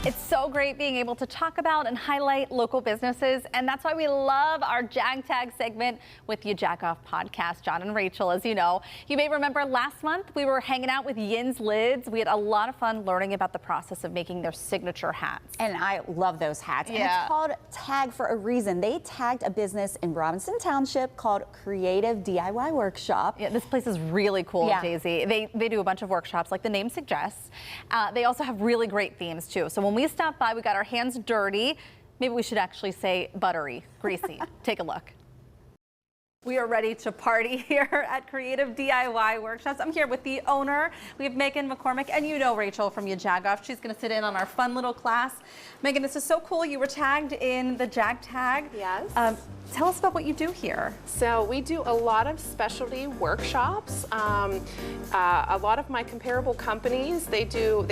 It's so great being able to talk about and highlight local businesses, and that's why we love our Jag Tag segment with Ya Jagoff Podcast. John and Rachel, as you know. You may remember last month we were hanging out with Yin's Lids. We had a lot of fun learning about the process of making their signature hats. And I love those hats. Yeah. And it's called Tag for a reason. They tagged a business in Robinson Township called Creative DIY Workshop. Yeah, this place is really cool, Yeah. Jay-Z. They do a bunch of workshops like the name suggests. They also have really great themes too. So when we stopped by, we got our hands dirty. Maybe we should actually say buttery, greasy. Take a look. We are ready to party here at Creative DIY Workshops. I'm here with the owner. We have Megan McCormick, and you know Rachel from Ya Jagoff. She's going to sit in on our fun little class. Megan, this is so cool. You were tagged in the Jag Tag. Yes. Tell us about what you do here. So we do a lot of specialty workshops. A lot of my comparable companies, they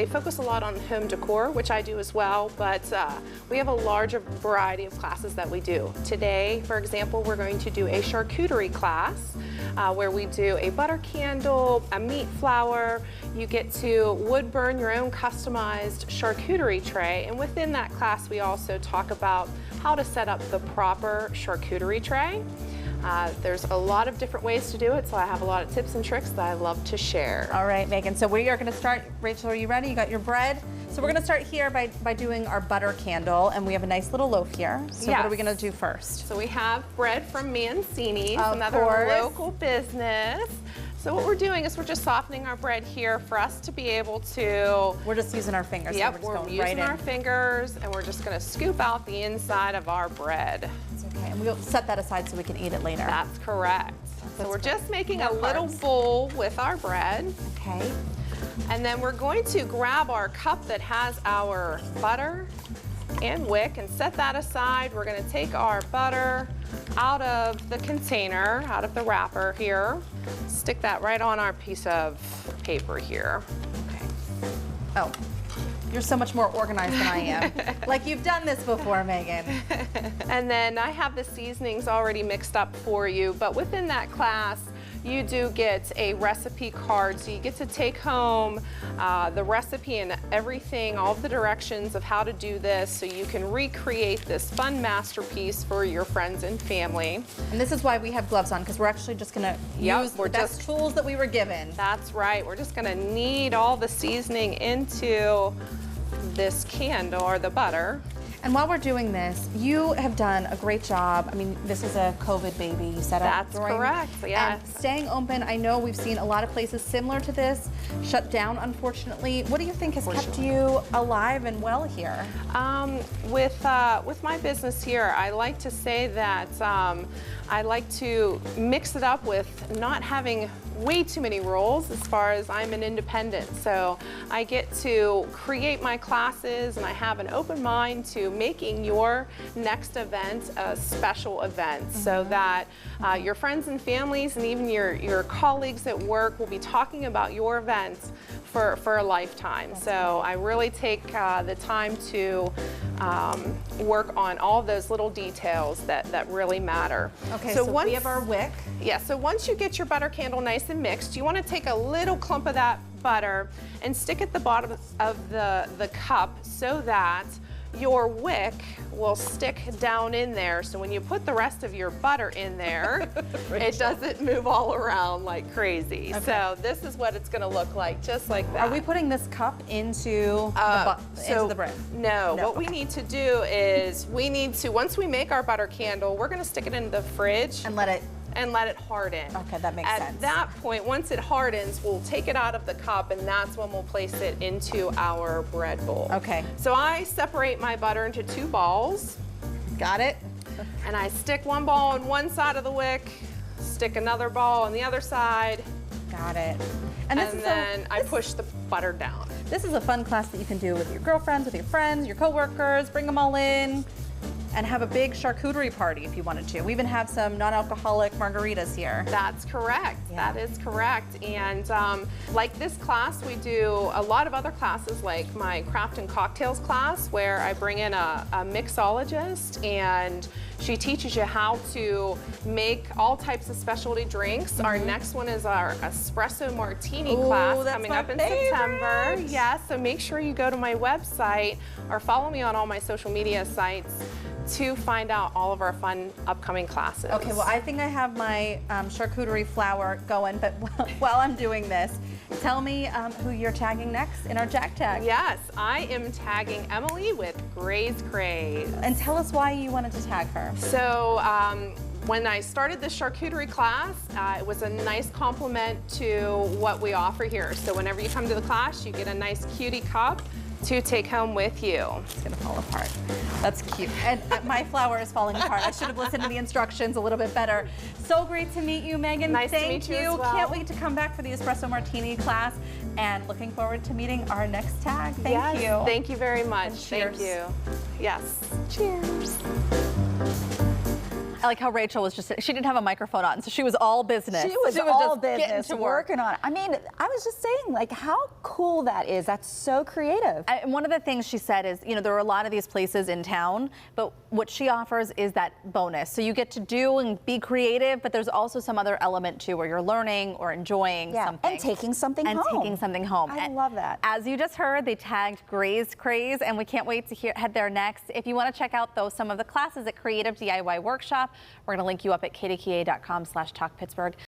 focus a lot on home decor, which I do as well, but we have a larger variety of classes that we do. Today, for example, we're going to do a charcuterie class where we do a butter candle, a meat flour. You get to wood burn your own customized charcuterie tray, and within that class we also talk about how to set up the proper charcuterie tray. There's a lot of different ways to do it, so I have a lot of tips and tricks that I love to share. All right, Megan, so we are going to start. Rachel, are you ready? You got your bread? So we're going to start here by doing our butter candle, and we have a nice little loaf here. So Yes. what are we going to do first? So we have bread from Mancini's, Of another course. local business. So what we're doing is we're just softening our bread here for us to be able to. We're just using our fingers. Yep, so we're going using right our in. fingers, and we're just going to scoop out the inside of our bread. It's okay, and we'll set that aside so we can eat it later. That's correct. So we're just making a little carbs. bowl with our bread. Okay. And then we're going to grab our cup that has our butter and wick and set that aside. We're going to take our butter out of the container, out of the wrapper here, stick that right on our piece of paper here. Okay. Oh, you're so much more organized than I am. Like you've done this before, Megan. And then I have the seasonings already mixed up for you, but within that class, you do get a recipe card, so you get to take home the recipe and everything, all of the directions of how to do this, so you can recreate this fun masterpiece for your friends and family. And this is why we have gloves on, because we're actually just going to use the best tools that we were given. That's right. We're just going to knead all the seasoning into this candle, or the butter. And while we're doing this, you have done a great job. I mean, this is a COVID baby you set up. That's correct, yes. And staying open, I know we've seen a lot of places similar to this shut down, unfortunately. What do you think has kept you alive and well here? With my business here, I like to say that I like to mix it up with not having way too many rules, as far as I'm an independent. So I get to create my classes, and I have an open mind to making your next event a special event, so that your friends and families and even your colleagues at work will be talking about your events for a lifetime. So I really take the time to work on all those little details that really matter. Okay, so we have our wick. Yeah, so once you get your butter candle nice and mixed, you want to take a little clump of that butter and stick at the bottom of the cup, so that your wick will stick down in there. So when you put the rest of your butter in there, it doesn't move all around like crazy. Okay. So this is what it's going to look like, just like that. Are we putting this cup into the bread? No, what we need to do is once we make our butter candle, we're going to stick it in the fridge and let it harden. Okay, that makes sense. At that point, once it hardens, we'll take it out of the cup, and that's when we'll place it into our bread bowl. Okay. So I separate my butter into 2 balls. Got it. And I stick one ball on one side of the wick, stick another ball on the other side. Got it. And then I push the butter down. This is a fun class that you can do with your girlfriends, with your friends, your coworkers, bring them all in, and have a big charcuterie party if you wanted to. We even have some non-alcoholic margaritas here. That's correct. Yeah. That is correct. And like this class, we do a lot of other classes, like my craft and cocktails class, where I bring in a mixologist, and She teaches you how to make all types of specialty drinks. Our next one is our espresso martini class coming up in September. Yes, so make sure you go to my website or follow me on all my social media sites to find out all of our fun upcoming classes. Okay, well, I think I have my charcuterie flour going, but while I'm doing this, tell me who you're tagging next in our Jag Tag. Yes, I am tagging Emily with Gray's Craze. And tell us why you wanted to tag her. So, when I started the charcuterie class, it was a nice complement to what we offer here. So whenever you come to the class, you get a nice cutie cup to take home with you. It's gonna fall apart. That's cute. And my flour is falling apart. I should have listened to the instructions a little bit better. So great to meet you, Megan. Nice to Thank meet you as well. Can't wait to come back for the espresso martini class, and looking forward to meeting our next tag. Thank you. Thank you very much. And cheers. Thank you. Yes. Cheers. I like how Rachel was just, she didn't have a microphone on, so she was all business. She was all just getting business, to work. working on it. I mean, I was just saying, like, how cool that is. That's so creative. And one of the things she said is, you know, there are a lot of these places in town, but what she offers is that bonus. So you get to do and be creative, but there's also some other element too where you're learning or enjoying something. And taking something home. And taking something home. I love that. As you just heard, they tagged Gray's Craze, and we can't wait to head there next. If you want to check out some of the classes at Creative DIY Workshop, we're going to link you up at kdka.com/talkpittsburgh.